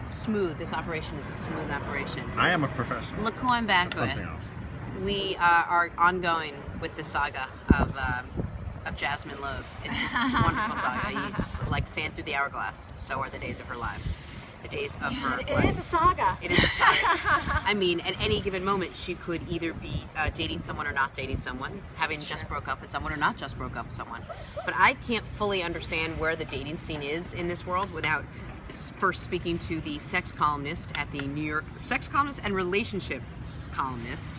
smooth. This operation is a smooth operation. I am a professional. Look who I'm back That's with. something else. We are ongoing with the saga of Jasmine Loeb. It's a wonderful saga. It's like sand through the hourglass. So are the days of her life. The days of her It life. is a saga. It is a saga. I mean, at any given moment, she could either be dating someone or not dating someone, having just broke up with someone or not just broke up with someone. But I can't fully understand where the dating scene is in this world without first speaking to the sex columnist at the New York, sex columnist and relationship columnist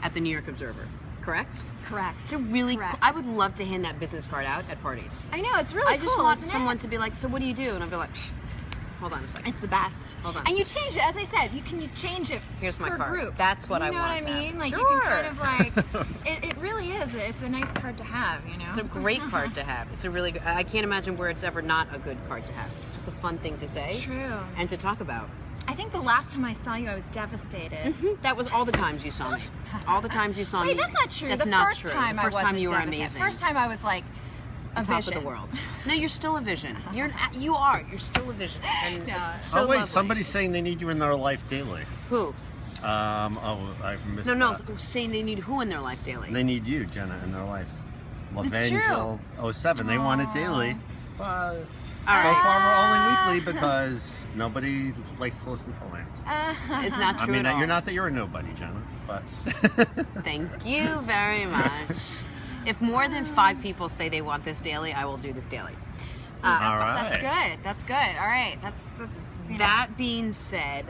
at the New York Observer. Correct? Correct. It's a really Correct. I would love to hand that business card out at parties. I know, it's really I cool. just want isn't someone it? to be like, so what do you do? And I'll be like, Psh, hold on a second. It's the best. Hold on. And you change it, as I said, you change it Here's my per card. group. That's what you I know want what to I have. mean? Like you Sure. can kind of like, it really is. It's a nice card to have, you know? It's a great card to have. It's a really good, I can't imagine where it's ever not a good card to have. It's just a fun thing to say. It's true. And to talk about. I think the last time I saw you, I was devastated. That was all the times you saw me. All the times you saw me. Wait, that's not true. That's the not first true. time the first I time wasn't you were devastated. amazing. First time I was like a top vision. of the world. No, you're still a vision. You're still a vision. And Yeah. it's so oh wait, lovely. somebody's saying they need you in their life daily. Who? I missed No, that. saying they need who in their life daily? They need you, Jenna, in their life. It's true. Lavengel 07. They want it daily, but All so right. far we're only weekly because nobody likes to listen to Lance. It's not I true mean, at all. you're not that you're a nobody, Jenna, but Thank you very much. If more than 5 people say they want this daily, I will do this daily. all right. That's good. That's good. All right. That's you know, That being said,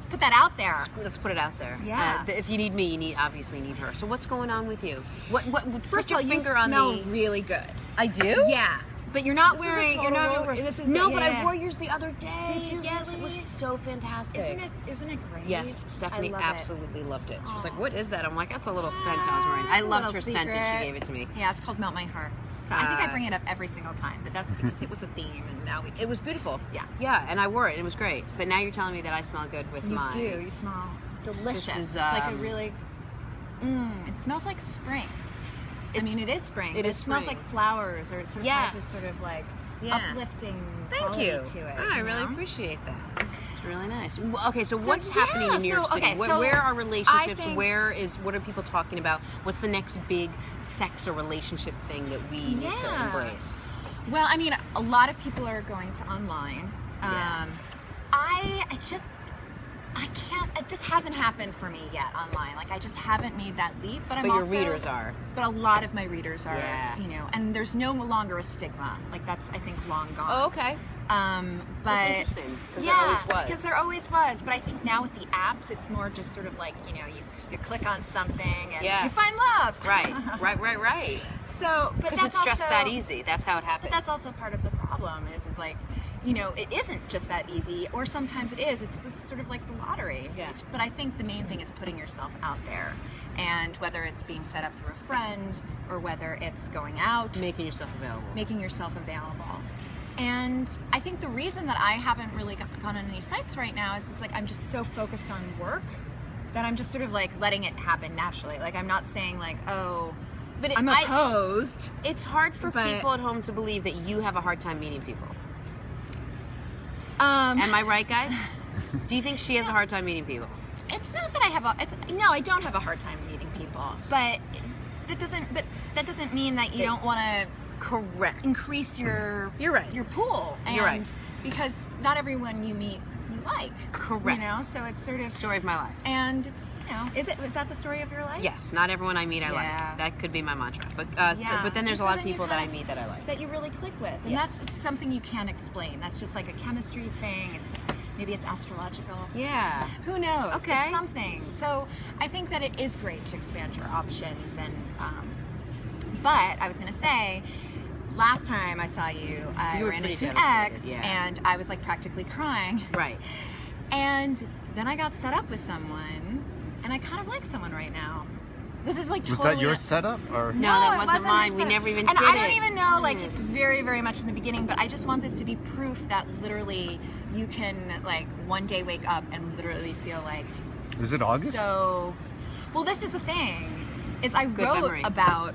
put that out there. let's put it out there. Yeah. If you need me, you obviously need her. So what's going on with you? What? First put your of all, you finger on smell the. really good. I do. Yeah, but you're not This is a wearing. You're total not. risk. This is No, yeah, but yeah. I wore yours the other day. Did you Yes, it really? was so fantastic. Isn't it great? Yes, Stephanie I love absolutely loved it. She was like, Aw. "What is that?" I'm like, "That's a little scent I was wearing." I It's a loved little her scent, and secret. she gave it to me. Yeah, it's called Melt My Heart. So I think I bring it up every single time, but that's because it was a theme, and now we. It was beautiful. Yeah. Yeah, and I wore it. And it was great. But now you're telling me that I smell good with You mine. do. You smell delicious. This is, it's like a um, really. It smells like spring. I It's- mean, it is spring. it but is it smells spring. like flowers, or it sort of has this Yes. sort of like Yeah. uplifting Thank quality you. to it. Oh, I you really know? appreciate that. It's really nice. Okay, so So, what's happening in New York so, City? okay, so Where are relationships? I think- What are people talking about? What's the next big sex or relationship thing that we need to Yeah. embrace? Well, I mean, a lot of people are going to online. Yeah. I can't. It just hasn't happened for me yet online. Like I just haven't made that leap. But I'm But your also, readers are. But a lot of my readers are. Yeah. You know, and there's no longer a stigma. Like that's I think long gone. Oh, okay. But That's interesting. Because yeah, there always was. because there always was. But I think now with the apps, it's more just sort of like you click on something and Yeah. you find love. Right. So, but Because that's it's just also, that easy. That's how it happens. But that's also part of the problem is like, it isn't just that easy, or sometimes it is. It's sort of like the lottery. Yeah. But I think the main thing is putting yourself out there, and whether it's being set up through a friend or whether it's going out, making yourself available. making yourself available. And I think the reason that I haven't really gone on any sites right now is just like I'm just so focused on work that I'm just sort of like letting it happen naturally. Like I'm not saying like, oh, But I'm opposed. It's hard for But- people at home to believe that you have a hard time meeting people. Am Am I right, guys? Do you think she has a hard time meeting people? It's not that I have no, I don't have a hard time meeting people, but that doesn't mean that you don't want to Correct. increase your You're right. your pool. And You're right. because not everyone you meet you like. Correct. So it's sort of Story of my life. and it's was that the story of your life? Yes, not everyone I meet I Yeah. like. That could be my mantra. But but then there's So a lot of then you people that I have- meet that I like. that you really click with, and Yes. that's something you can't explain. That's just like a chemistry thing. Maybe it's astrological. Yeah. Who knows? Okay. It's something. So I think that it is great to expand your options. And but I was going to say, last time I saw you, I You were ran pretty into an devastated, ex, yeah. and I was like practically crying. Right. And then I got set up with someone, and I kind of like someone right now. This is like was totally. that your setup or? No, that it wasn't mine. my We setup. never even and did I don't it. even know, like, it's very, very much in the beginning, but I just want this to be proof that literally you can, like, one day wake up and literally feel like. Is it August? So, well, this is the thing, is I Good wrote memory. about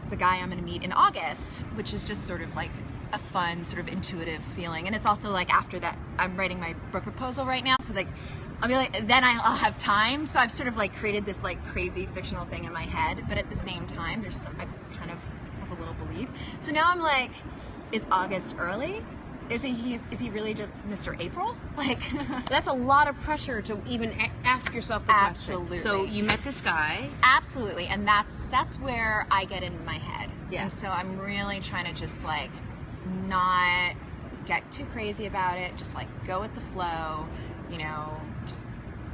the guy I'm going to meet in August, which is just sort of like a fun sort of intuitive feeling. And it's also like after that, I'm writing my book proposal right now, so like I'll be like, then I'll have time. So I've sort of like created this like crazy fictional thing in my head, but at the same time, there's some, I kind of have a little belief. So now I'm like, is August early? Is he really just Mr. April? Like That's a lot of pressure to even ask yourself the Absolutely. question. So you met this guy. Absolutely, and that's where I get in my head. Yeah. And so I'm really trying to just like not get too crazy about it. Just like go with the flow, you know. Just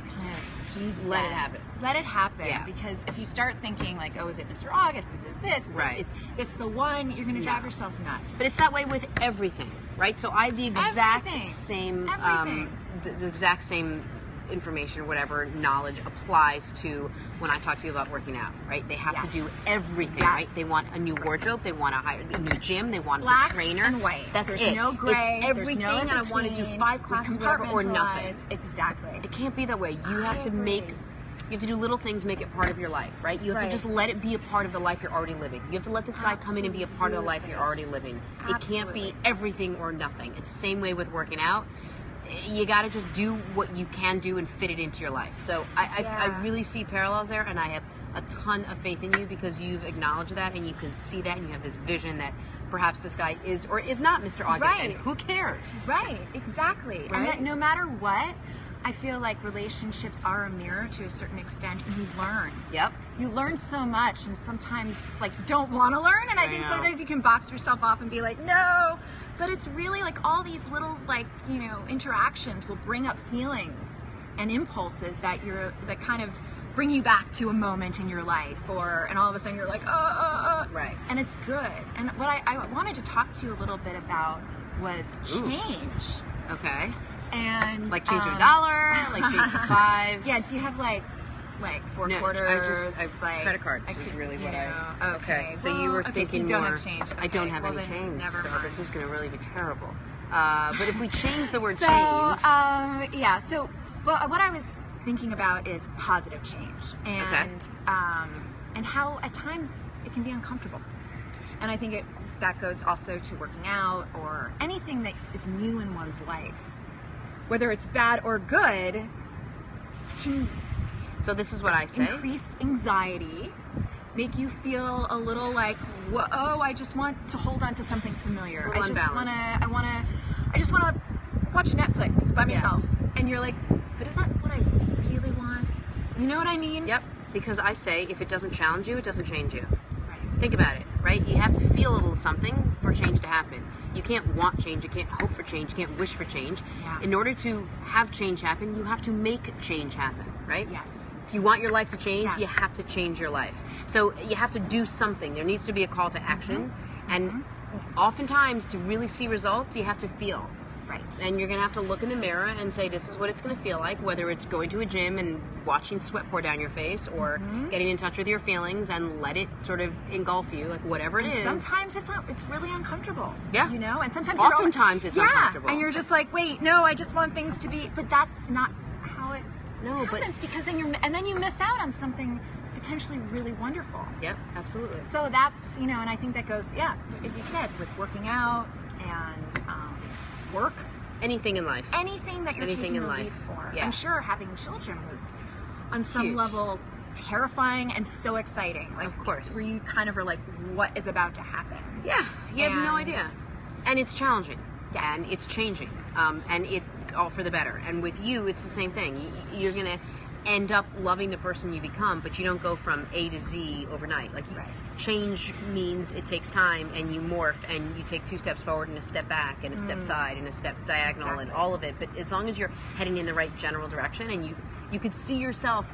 kind of Just let it happen. Let it happen. Yeah. Because if you start thinking like, oh, is it Mr. August? Is it this? Is this the one? You're going to drive yourself nuts. But it's that way with everything, right? So I have the exact Everything. same, Everything. The exact same information or whatever knowledge applies to when I talk to you about working out, right? They have to do everything, Yes. right? They want a new wardrobe, they want to hire a new gym, they want Black a trainer. and white. That's There's it. no gray. It's everything, there's no in and I want to do between. 5 classes, whatever, or nothing. Compartmentalize. Exactly. It can't be that way. You have to make. You have to do little things, make it part of your life, right? You have to Right. just let it be a part of the life you're already living. You have to let this guy come in and be a part of the life you're already living. It can't be Absolutely. everything or nothing. It's the same way with working out. You got to just do what you can do and fit it into your life. So I really see parallels there, and I have a ton of faith in you because you've acknowledged that and you can see that and you have this vision that perhaps this guy is or is not Mr. August, Right. and who cares? Right, exactly. Right? And that no matter what, I feel like relationships are a mirror to a certain extent, and you learn. Yep. You learn so much, and sometimes like you don't want to learn, and I think know. sometimes you can box yourself off and be like, no. But it's really like all these little like, you know, interactions will bring up feelings and impulses that kind of bring you back to a moment in your life, and all of a sudden you're like, Right. and it's good. And what I wanted to talk to you a little bit about was Ooh. change. Okay. And Like changing a dollar, like changing 5. Yeah, do you have like four No, quarters? I like credit cards is could- really you what I. know, Okay. So you were Well, thinking so you don't more. have change. I don't Okay, have well any then change. Never so mind. this is going to really be terrible. But if we change the word So, change, yeah. So, well, what I was thinking about is positive change, and how at times it can be uncomfortable, and I think that goes also to working out or anything that is new in one's life, whether it's bad or good, can so this is what I say. increase anxiety, make you feel a little like, whoa, I just want to hold on to something familiar. A little unbalanced. I just wanna watch Netflix by Yeah. myself. And you're like, but is that what I really want? You know what I mean? Yep. Because I say if it doesn't challenge you, it doesn't change you. Right. Think about it, right? You have to feel a little something for change to happen. You can't want change, you can't hope for change, you can't wish for change. Yeah. In order to have change happen, you have to make change happen, right? Yes. If you want your life to change, Yes. you have to change your life. So you have to do something. There needs to be a call to action. And oftentimes, to really see results, you have to feel. Right. And you're going to have to look in the mirror and say, this is what it's going to feel like, whether it's going to a gym and watching sweat pour down your face or getting in touch with your feelings and let it sort of engulf you, like whatever it And is. sometimes it's really uncomfortable. Yeah. You know, and sometimes Oftentimes it's uncomfortable. and you're just like, wait, no, I just want things to be, but that's not how it No, but happens, because then you miss out on something potentially really wonderful. yep, absolutely. So that's, you know, and I think that goes, yeah, like you said, with working out and work, Anything in life. anything that you're Anything taking in the life. lead for. Yeah. I'm sure having children was on some Huge. level terrifying and so exciting. Like, Of course. where you kind of are like, what is about to happen? Yeah, you have no And- idea. And it's challenging. Yes. And it's changing. And it's all for the better. And with you, it's the same thing. You're going to end up loving the person you become, but you don't go from A to Z overnight. Like, Right. change means it takes time, and you morph, and you take 2 steps forward and a step back, and a step side, and a step diagonal, and Exactly. all of it. But as long as you're heading in the right general direction, and you could see yourself,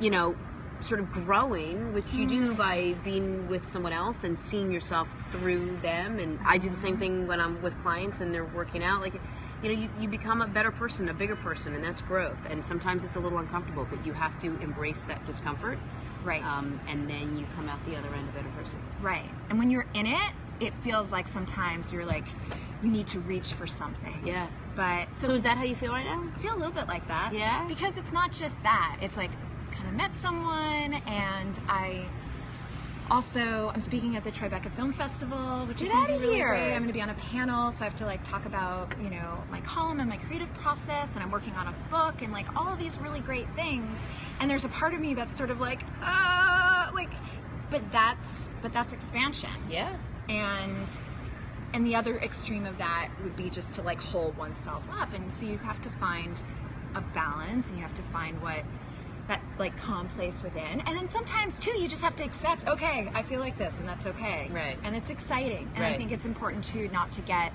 you know, sort of growing, which you do by being with someone else and seeing yourself through them. And I do the same thing when I'm with clients and they're working out. Like, you know, you become a better person, a bigger person, and that's growth. And sometimes it's a little uncomfortable, but you have to embrace that discomfort. Right. And then you come out the other end a better person. Right. And when you're in it, it feels like sometimes you're like, you need to reach for something. Yeah. But So is that how you feel right now? I feel a little bit like that. Yeah? Because it's not just that. It's like, kind of met someone, and Also, I'm speaking at the Tribeca Film Festival, which is Get going to be outta really here. great. I'm going to be on a panel, so I have to like talk about, you know, my column and my creative process, and I'm working on a book and like all of these really great things. And there's a part of me that's sort of like, but that's expansion. Yeah. And the other extreme of that would be just to like hold oneself up. And so you have to find a balance, and you have to find what that like calm place within. And then sometimes too, you just have to accept, okay, I feel like this, and that's okay. Right. And it's exciting. And Right. I think it's important too not to get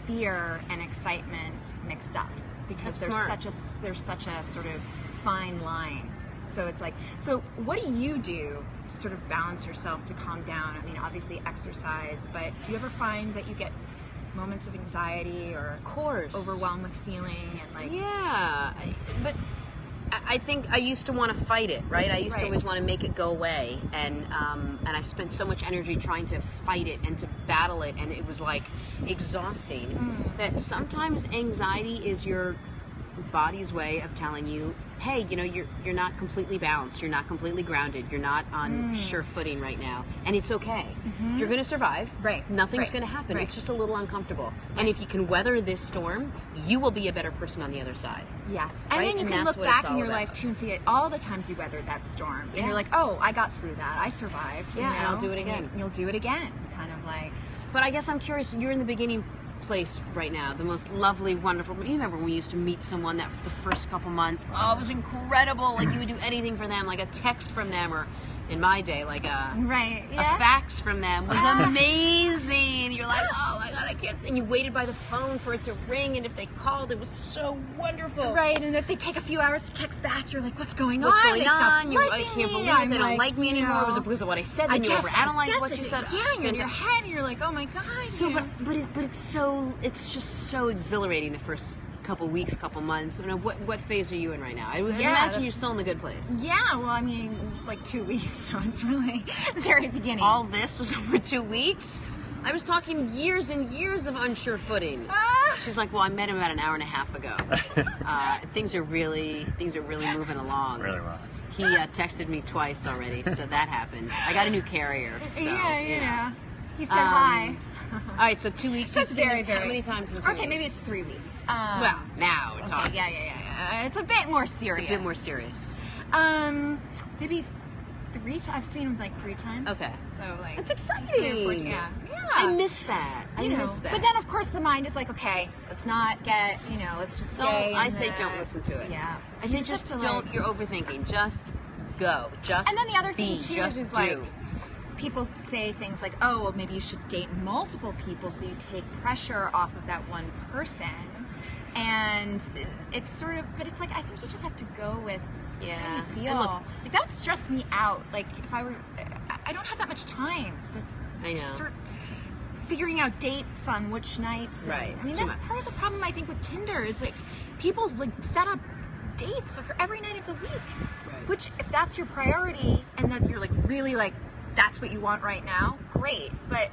fear and excitement mixed up, because That's smart. there's such a sort of fine line. So it's like, so what do you do to sort of balance yourself, to calm down? I mean, obviously exercise, but do you ever find that you get moments of anxiety or Of course. overwhelmed with feeling and like, Yeah, but I think I used to want to fight it, right? I used to Right. always want to make it go away, and I spent so much energy trying to fight it and to battle it, and it was like exhausting. That sometimes anxiety is your body's way of telling you, hey, you know, you're not completely balanced, you're not completely grounded, you're not on sure footing right now, and it's okay. You're going to survive. Right. Nothing's Right. going to happen. Right. It's just a little uncomfortable. And if you can weather this storm, you will be a better person on the other side. yes. And Right? then you And can that's look what it's back in all your about. life too and see all the times you weathered that storm. And Yeah. you're like, oh, I got through that. I survived. Yeah, you and I'll know? do it again. You'll do it again. Kind of like, But I guess I'm curious, you're in the beginning place right now, the most lovely, wonderful. You remember when we used to meet someone that for the first couple months, oh, it was incredible. Like you would do anything for them, like a text from them, or in my day, like a right. a Yeah. fax from them was amazing. You're like, oh my god, I can't. And you waited by the phone for it to ring, and if they called, it was so wonderful. Right, and if they take a few hours to text back, you're like, what's going What's on? going They stopped on? I liking can't me. believe it. I'm They don't like, like me you anymore. know, Was it because of what I said? I Then you guess overanalyzed what it you is. said. Yeah, Oh, you're in your fantastic. head, and you're like, oh my god. So, you know? but it's just so exhilarating the first couple weeks, couple months. You know, what phase are you in right now? I imagine that's- you're still in the good place. Yeah, well, I mean, it was like 2 weeks, so it's really the very beginning. All this was over 2 weeks. I was talking years and years of unsure footing. Ah! She's like, well, I met him about an hour and a half ago. Things are really moving along. Really well. He texted me twice already, so that happened. I got a new carrier, so yeah, you know. yeah. He said hi. All right, so 2 weeks. That's You've seen very, him very. How many times in 2 weeks? Okay, maybe it's 3 weeks. Well, now we're okay, talking. yeah. It's a bit more serious. It's a bit more serious. Maybe 3 times. I've seen him like 3 times. Okay. So like. That's 3 or 4 exciting. yeah. I miss that. I You know, miss that. But then, of course, the mind is like, okay, let's not get, let's just stay. I in say the- don't listen to it. Yeah. I say You just have to, don't. like- You're overthinking. Just go. Just And then the other be. thing too just is do. like, people say things like, oh, well, maybe you should date multiple people so you take pressure off of that one person. And it's sort of, but it's like, I think you just have to go with Yeah. how you feel. And look, like that would stress me out. Like if I were, I don't have that much time I know. to sort of figuring out dates on which nights. and- Right, I mean, it's too that's much. part of the problem I think with Tinder is like people like set up dates for every night of the week. Right. Which, if that's your priority and that you're like really like that's what you want right now, great. But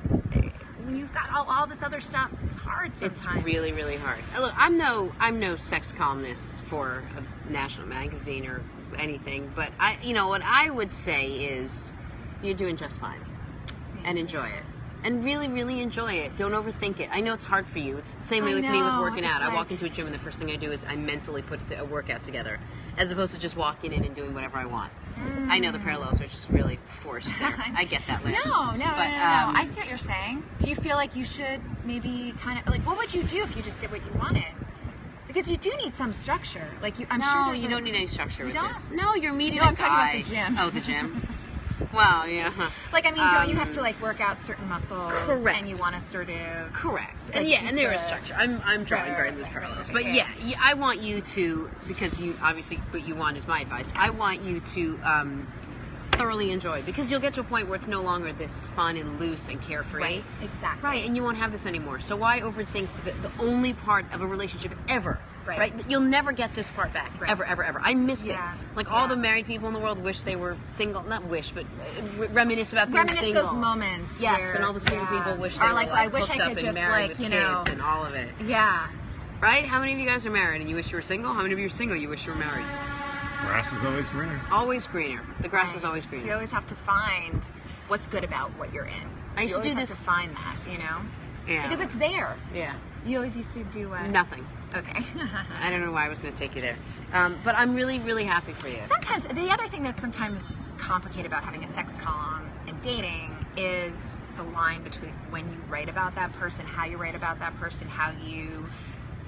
when you've got all this other stuff, it's hard sometimes. It's really, really hard. Look, I'm no sex columnist for a national magazine or anything, but what I would say is you're doing just fine, and enjoy it, and really, really enjoy it. Don't overthink it. I know it's hard for you. It's the same way I with me with know, working it's out. I like- walk into a gym and the first thing I do is I mentally put a workout together, as opposed to just walking in and doing whatever I want. I know the parallels are just really forced there. I get that, Liz. No. But, I see what you're saying. Do you feel like you should maybe kind of like what would you do if you just did what you wanted? Because you do need some structure. Like I'm sure No, there's you don't need any structure with don't? this. No, you're meeting No, a I'm talking guy. about the gym. Oh, the gym. Wow, yeah. Like I mean, don't you have to like work out certain muscles? Correct. And you want to sort of Correct. Like, And there is the- structure. I'm drawing very loose right, parallels. right, But right. yeah, I want you to, because you obviously what you want is my advice. I want you to thoroughly enjoy, because you'll get to a point where it's no longer this fun and loose and carefree. right, exactly. Right, and you won't have this anymore. So why overthink the only part of a relationship ever? Right. You'll never get this part back. Right. Ever, ever, ever. I miss Yeah. it. Like all Yeah. the married people in the world wish they were single. Not wish, but reminisce about being Reminisce single. those moments. Yes, where, and all the single yeah. people wish they Or were like, I wish hooked I up could and just married like with you know. kids and all of it. Yeah. Right? How many of you guys are married and you wish you were single? How many of you are single you wish you were married? Grass is always greener. Always greener. The grass is Right. always So you greener. always have to find what's good about what you're in. I used to do have this- to find that, you know, Yeah. because it's there. Yeah. You always used to do Nothing. Okay. I don't know why I was going to take you there. But I'm really, really happy for you. Sometimes the other thing that's sometimes complicated about having a sex column and dating is the line between when you write about that person, how you write about that person, how you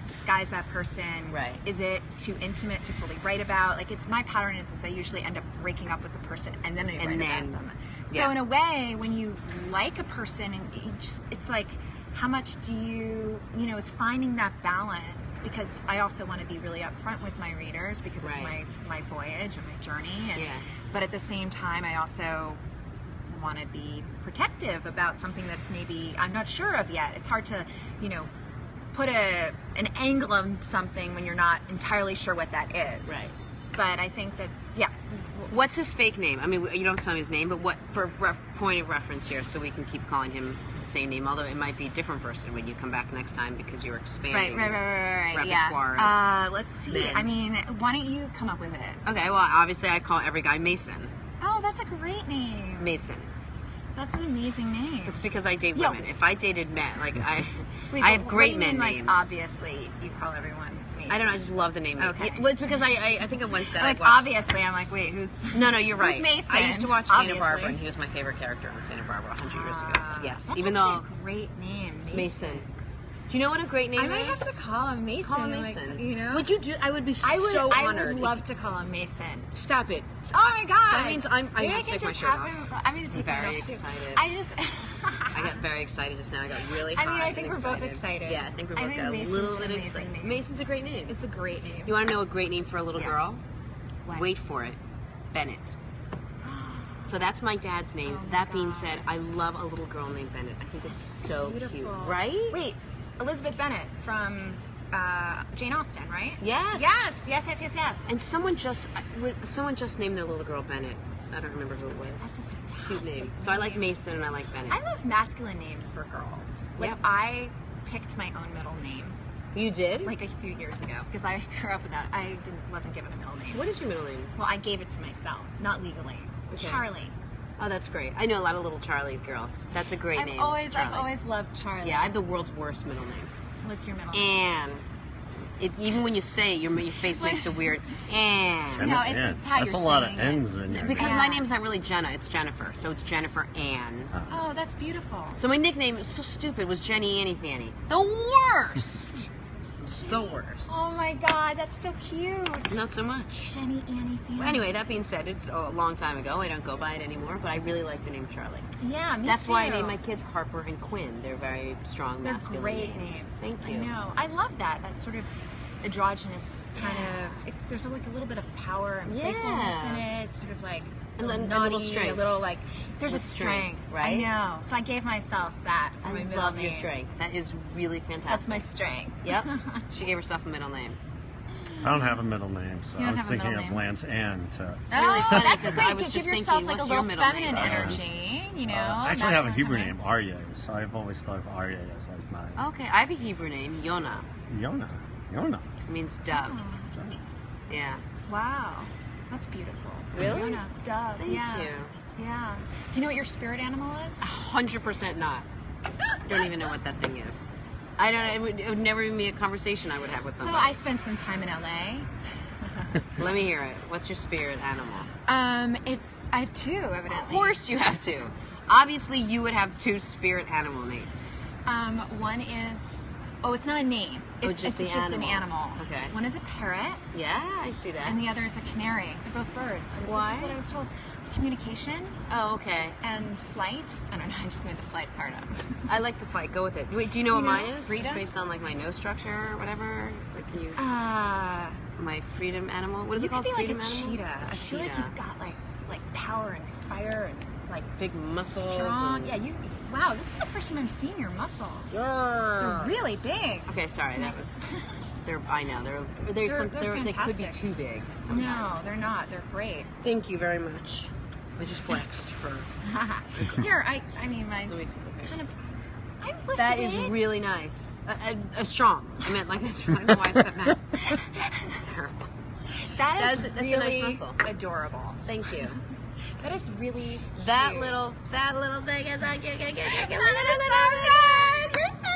disguise that person. Right. Is it too intimate to fully write about? Like, it's my pattern is I usually end up breaking up with the person and then I write about them. So yeah. in a way, when you like a person, and it's like, how much do you know, is finding that balance, because I also want to be really upfront with my readers because it's Right. my voyage and my journey. And, Yeah. But at the same time, I also want to be protective about something that's maybe I'm not sure of yet. It's hard to, you know, put an angle on something when you're not entirely sure what that is. Right. But I think that, yeah. What's his fake name? I mean, you don't have to tell me his name, but what, for point of reference here, so we can keep calling him the same name, although it might be a different person when you come back next time because you're expanding. Right. Repertoire. Yeah. Let's see. Men. I mean, why don't you come up with it? Okay, well, obviously I call every guy Mason. Oh, that's a great name. Mason. That's an amazing name. It's because I date Yeah. women. If I dated men, like I Wait, have but great what do you men mean, names. Like, obviously, you call everyone Mason. I don't know. I just love the name. Okay. Yeah, well, it's because I think I once said Like, I watched. obviously, I'm like, wait, who's... No, you're right. Who's Mason? I used to watch Santa Obviously. Barbara, and he was my favorite character on Santa Barbara 100 years ago. Yes, That's even actually though a great name, Mason. Do you know what a great name I is? might have to call him Mason. Call him like, Mason. you know? Would you do? I would be I would, so I honored. would love to call him Mason. Stop it. Oh my god! That means I Maybe have to can take my just shirt have off. him- I'm gonna take Very mine off, too. excited. I just. I got very excited just now. I got really I hot mean, I and think we're both excited. Yeah, I think we're I both think got a Mason's little an bit amazing excited. name. Mason's a great name. It's a great name. You want to know a great name for a little Yeah. girl? What? Wait for it. Bennett. So that's my dad's name. Oh my That being God. said, I love a little girl named Bennett. I think it's so Beautiful. cute, right? Wait, Elizabeth Bennet from Jane Austen, right? Yes. Yes. And someone just named their little girl Bennett. I don't remember who it was. That's a fantastic Cute name. So I like Mason and I like Bennett. I love masculine names for girls. Like, Yep. I picked my own middle name You did? like a few years ago because I grew up with that. I wasn't given a middle name. What is your middle name? Well, I gave it to myself, not legally. Okay. Charlie. Oh, that's great. I know a lot of little Charlie girls. That's a great name. I've Charlie. always loved Charlie. Yeah, I have the world's worst middle name. What's your middle name? Anne. Even when you say it, your face makes it weird. Anne. No, it's how That's you're a lot of saying it. N's in your Because name. my name's not really Jenna, it's Jennifer. So it's Jennifer Ann. Oh, that's beautiful. So my nickname is so stupid was Jenny Annie Fanny. The worst. Just the worst. Oh my God, that's so cute. Not so much. Jenny Annie Fanny. Well, anyway, that being said, it's a long time ago. I don't go by it anymore, but I really like the name Charlie. Yeah, me That's too. why I named my kids Harper and Quinn. They're very strong They're masculine great names. names. Thank you. I know. I love that. That sort of androgynous kind of. There's like a little bit of power and playfulness in it. It's sort of like And then a naughty, little strength. a little like. There's With a strength, right? I know. So I gave myself that for my I middle love name. your strength. That is really fantastic. That's my strength. Yep. She gave herself a middle name. I don't have a middle name, so You I don't was have a thinking middle of name? Lance Ann to. It's really funny that's because great. I was Give just yourself thinking, like what's a your little middle feminine name? energy, you know. I actually have a masculine Hebrew feminine. name, Aryeh, so I've always thought of Aryeh as like my Okay, I have a Hebrew name, Yonah. Yonah. It means dove. Oh, Yeah. wow, that's beautiful. Really? Yona, dove. Thank yeah. you. Yeah. Do you know what your spirit animal is? 100% not. Don't even know what that thing is. I don't. It would never even be a conversation I would have with So somebody. I spent some time in LA. Let me hear it. What's your spirit animal? I have two, evidently. Of course you have two. Obviously, you would have two spirit animal names. One is, it's not a name. Oh, It's just it's the just an animal. animal. Okay. One is a parrot, Yeah, I see that. and the other is a canary. They're both birds. This Why? is what I was told. Communication Oh, okay. and flight. I don't know. I just made the flight part up. I like the fight. Go with it. Wait, do you know what You know, mine is? freedom? Just based on like my nose structure or whatever. Like, can you? My freedom animal. What is You it called? could be like Freedom a animal. cheetah. I feel like cheetah. you've got like power and fire and like Big muscles. strong. and- Yeah, you. Wow, this is the first time I'm seeing your muscles. They're Yeah. really big. Okay, sorry. That was. I know they're They're they could be fantastic. too big No, sometimes. they're not. They're great. Thank you very much. I just flexed for. Here, I mean, my Let me- kind of. I've lifted That is weights. really nice. Strong. I meant like that's. I don't know why I said nice. Terrible. That is That's a really nice muscle. adorable. Thank you. That is really That cute. little thing is like, You're so good.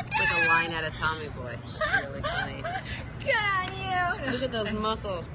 it's like a line out of Tommy Boy. It's really funny. Good on you. Look at those muscles.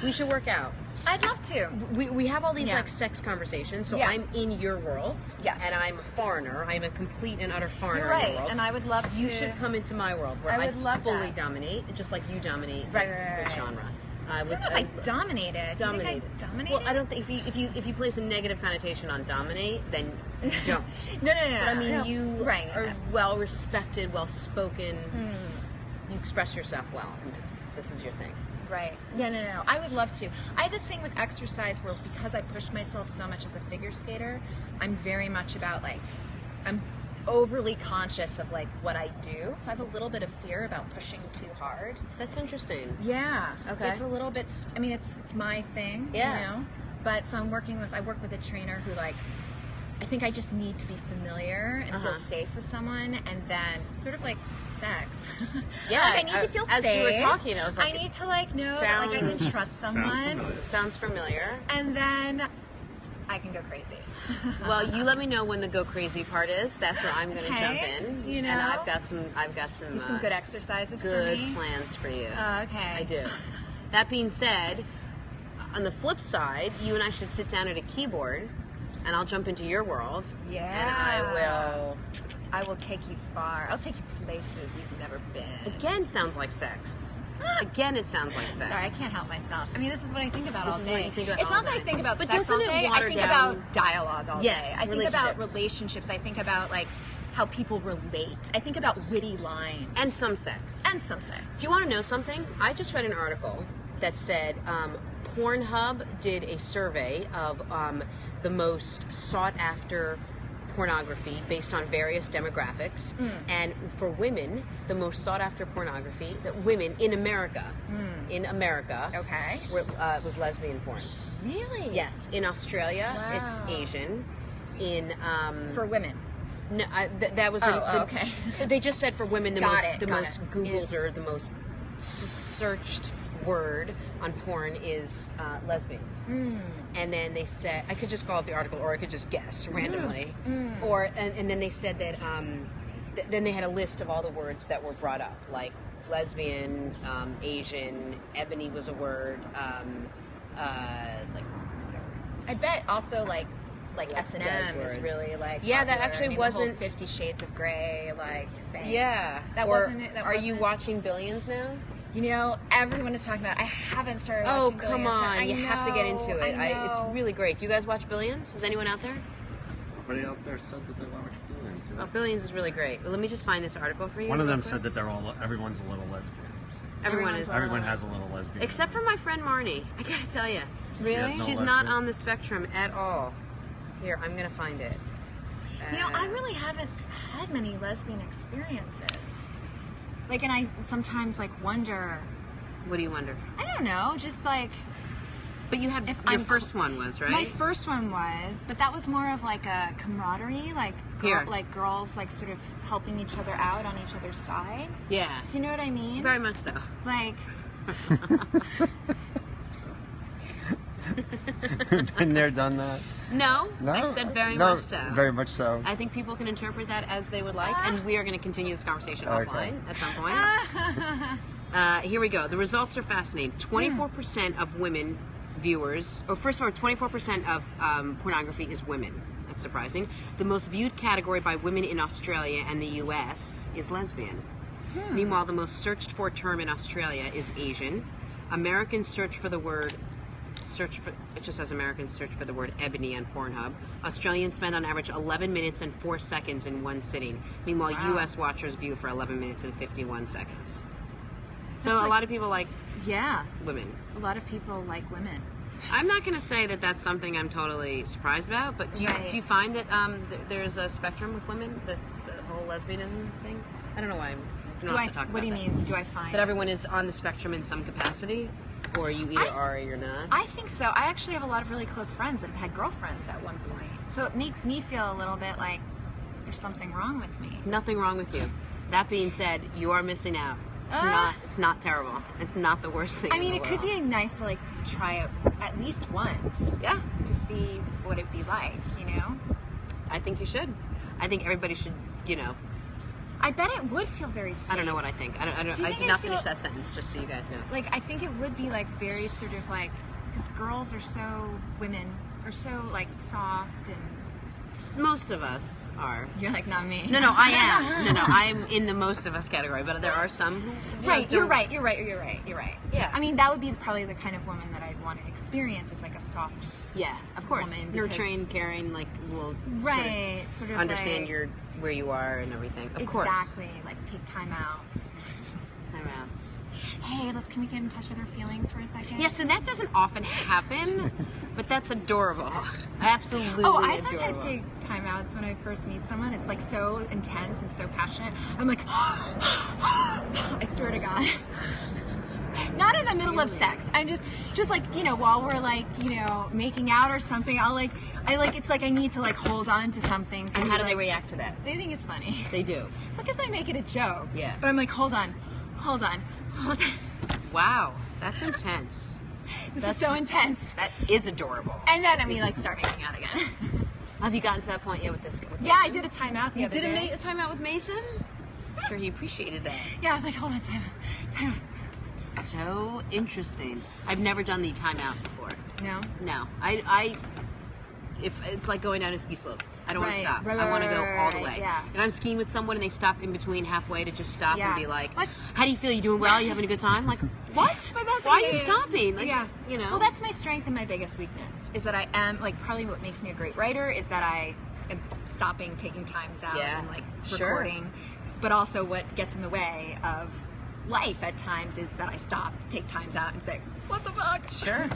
We should work out. I'd love to. We have all these Yeah. like sex conversations, so Yeah. I'm in your world. Yes. And I'm a foreigner. I'm a complete and utter foreigner You're in right, your world. and I would love to. You should come into my world where I would love fully that. dominate, just like you dominate Right, this, right, this right. genre. I don't know if I dominated. Do you think I dominated? Well, I don't think if you place a negative connotation on dominate, then you don't. No. But I mean, no. you right. are well respected, well spoken. Hmm. You express yourself well, and this is your thing. Right. Yeah, no. I would love to. I have this thing with exercise where because I pushed myself so much as a figure skater, I'm very much about like, I'm overly conscious of like what I do. So I have a little bit of fear about pushing too hard. That's interesting. Yeah. Okay. It's a little bit, I mean, it's my thing, Yeah. you know? But so I work with a trainer who like, I think I just need to be familiar and feel safe with someone, and then sort of like sex. Yeah, like I need to feel as safe. you were talking, I was like, I need to like know that like I can trust someone, sounds familiar. and then I can go crazy. Well, you let me know when the go crazy part is. That's where I'm going to Okay, jump in. you know. And I've got some You have some good exercises good for me. plans for you. Okay. I do. That being said, on the flip side, you and I should sit down at a keyboard, and I'll jump into your world. Yeah. And I will take you far. I'll take you places you've never been. Again, sounds like sex. Again, it sounds like sex. Sorry, I can't help myself. I mean, this is what I think about This all is day. what you think about it's all not that I day. think about But sex all doesn't it day. I water think down- about dialogue all Yes, day. I think about relationships. relationships. I think about like how people relate. I think about witty lines And some sex. and some sex. Do you want to know something? I just read an article that said Pornhub did a survey of the most sought after pornography based on various demographics. And for women, the most sought after pornography that women in America, Okay. was lesbian porn. Really? Yes. In Australia, it's Wow. Asian. In For women. no, that was okay. They just said for women the Got most it, the got most it. Googled Is- or the most searched word on porn is lesbians. And then they said I could just call up the article or I could just guess randomly. Or and then they said that then they had a list of all the words that were brought up, like lesbian, Asian, ebony was a word, like I bet also like Like S&M those is words. really like Yeah, that popular. actually I mean, the whole wasn't- 50 Shades of Grey like thing. yeah. That Or wasn't it. That are you wasn't- watching Billions now? You know, everyone is talking about it. I haven't started Oh, watching come Billions. on. You have to get into it. It's know. really great. Do you guys watch Billions? Is anyone out there? Everybody out there said that they watch Billions. Oh, Billions is really great. Well, let me just find this article for you. One of real them quick. said that everyone's a little lesbian. Everyone is. Everyone has a little lesbian. Except for my friend Marnie. I gotta tell you. Really? Yeah, no. She's lesbian. not on the spectrum at all. Here, I'm gonna find it. You know, I really haven't had many lesbian experiences. Like, and I sometimes like wonder. What do you wonder? I don't know, just like But you had If your I'm first one was, right? my first one was, but that was more of like a camaraderie, like Here. like girls like sort of helping each other out on each other's side. Yeah. Do you know what I mean? Very much so. Like, Been there, done that. No, No, I said very no, much so. Very much so. I think people can interpret that as they would like, and we are going to continue this conversation Okay. offline at some point. Here we go. The results are fascinating. 24% of women viewers, or first of all, 24% of pornography is women. That's surprising. The most viewed category by women in Australia and the U.S. is lesbian. Meanwhile, the most searched for term in Australia is Asian. Americans search for the word. It just says Americans search for the word ebony on Pornhub. Australians spend on average 11 minutes and 4 seconds in one sitting. Meanwhile, Wow. U.S. watchers view for 11 minutes and 51 seconds. So That's a like- lot of people like yeah, women. a lot of people like women. I'm not going to say that that's something I'm totally surprised about, but do you Right. do you find that there's a spectrum with women, the whole lesbianism thing? I don't know why we don't have to talk What about do you that. mean? Do I find That everyone is on the spectrum in some capacity, or you either are or you're not. I think so. I actually have a lot of really close friends that have had girlfriends at one point. So it makes me feel a little bit like there's something wrong with me. Nothing wrong with you. That being said, you are missing out. It's Ah. not. It's not terrible. It's not the worst thing. I mean, in it the could world. be nice to like try it at least once Yeah, to see what it'd be like, you know? I think you should. I think everybody should, you know. I bet it would feel very safe. I don't know what I think. I Do you I think did it not feel- finish that sentence, just so you guys know. Like, I think it would be like very sort of like, because girls are so, women are so like soft and Most of us are. you're like, not me. No, I am. No, I'm in the most of us category, but there are some who. Right, don't- you're right. Yeah. I mean, that would be probably the kind of woman that I'd want to experience as like a soft, Yeah, of course. woman, because- Nurturing, caring, like will right, sort sort of of understand like, your where you are and everything. Of course. exactly, like take time outs. Timeouts. Hey, can we get in touch with our feelings for a second? Yeah, so that doesn't often happen, but that's adorable. Absolutely. Oh, I adorable. sometimes take timeouts when I first meet someone. It's like so intense and so passionate. I'm like, I swear to God. Not in the middle of sex. I'm just like, you know, while we're like, you know, making out or something, it's like I need to like hold on to something. To And how do they like- react to that? They think it's funny. They do. Because I make it a joke. Yeah. But I'm like, hold on. Wow, that's intense. This is so intense. That is adorable. And then we like start making out again. Have you gotten to that point yet with this? With Yeah, I Mason? did a timeout the You other did day. a timeout with Mason? I'm sure he appreciated that. Yeah, I was like, hold on, timeout. So interesting. I've never done the timeout before. No? No, I if it's like going down a ski slope. I don't want to Right, stop. right, I want to go right, all the right, way. yeah. If I'm skiing with someone and they stop in between halfway to just stop Yeah. and be like, What? "How do you feel? You doing well? You having a good time?" Like, what? But that's Why are yeah, you yeah. stopping? Like, Yeah. you know. Well, that's my strength and my biggest weakness is that I am like probably what makes me a great writer is that I am stopping, taking times out, Yeah, and like sure. recording. But also, what gets in the way of life at times is that I stop, take times out, and say, "What the fuck?" Sure.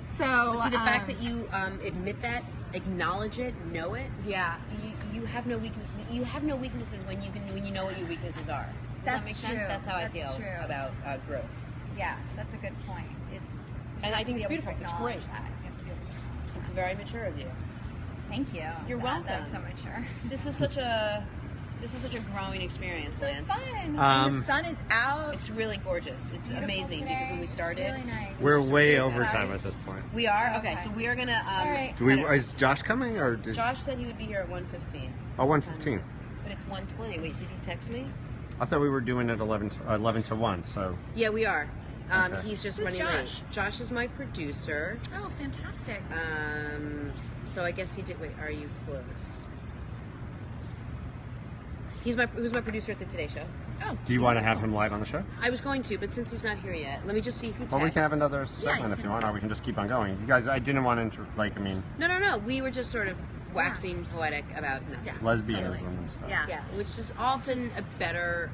So See, the fact that you admit that, acknowledge it, know it, yeah, you have no weakness. You have no weaknesses when you know what your weaknesses are. Does That's that make sense? true. That's how I That's feel true. about growth. yeah, that's a good point. It's And I think to it's be able to beautiful. It's acknowledge great. that. You have to be able to acknowledge It's that. very mature of you. Thank you. You're That was so welcome. mature. This is such a growing experience, So Lance. fun. And Um, the sun is out. It's really gorgeous. It's beautiful amazing today. because when we It's started, really nice. We're It's way really over exciting. time at this point. we are okay. Okay. So we are gonna. All right. Do we? cut it. Is Josh coming or? Josh said he would be here at 1:15, Oh, 1:15. but it's 1:20. Wait, did he text me? I thought we were doing it 11 to 1. So Yeah, we are. Okay. He's just Who's running Josh? late. Josh is my producer. Oh, fantastic. So I guess he did. Wait, are you close? Who's my producer at the Today Show? Oh, do you want to have him live on the show? I was going to, but since he's not here yet, let me just see if he texts. Well, we can have another segment Yeah. if you want, or we can just keep on going. You guys, I didn't want to No. We were just sort of waxing poetic about nothing. Yeah. lesbianism Totally. and stuff. Yeah. Yeah, which is often a better,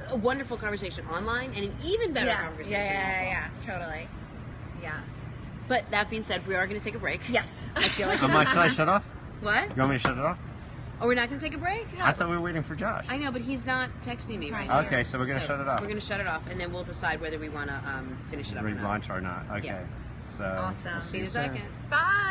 a wonderful conversation online, and an even better conversation. offline. Totally. Yeah. But that being said, we are going to take a break. Yes. I feel like Should I shut off? What? You want me to shut it off? Oh, we're not going to take a break? I thought we were waiting for Josh. I know, but he's not texting me He's right not now. Okay, so we're gonna shut it off. We're going to shut it off, and then we'll decide whether we want to finish it up or not. Relaunch or not? Okay. Yeah. So Awesome. we'll See you in a soon. second. Bye.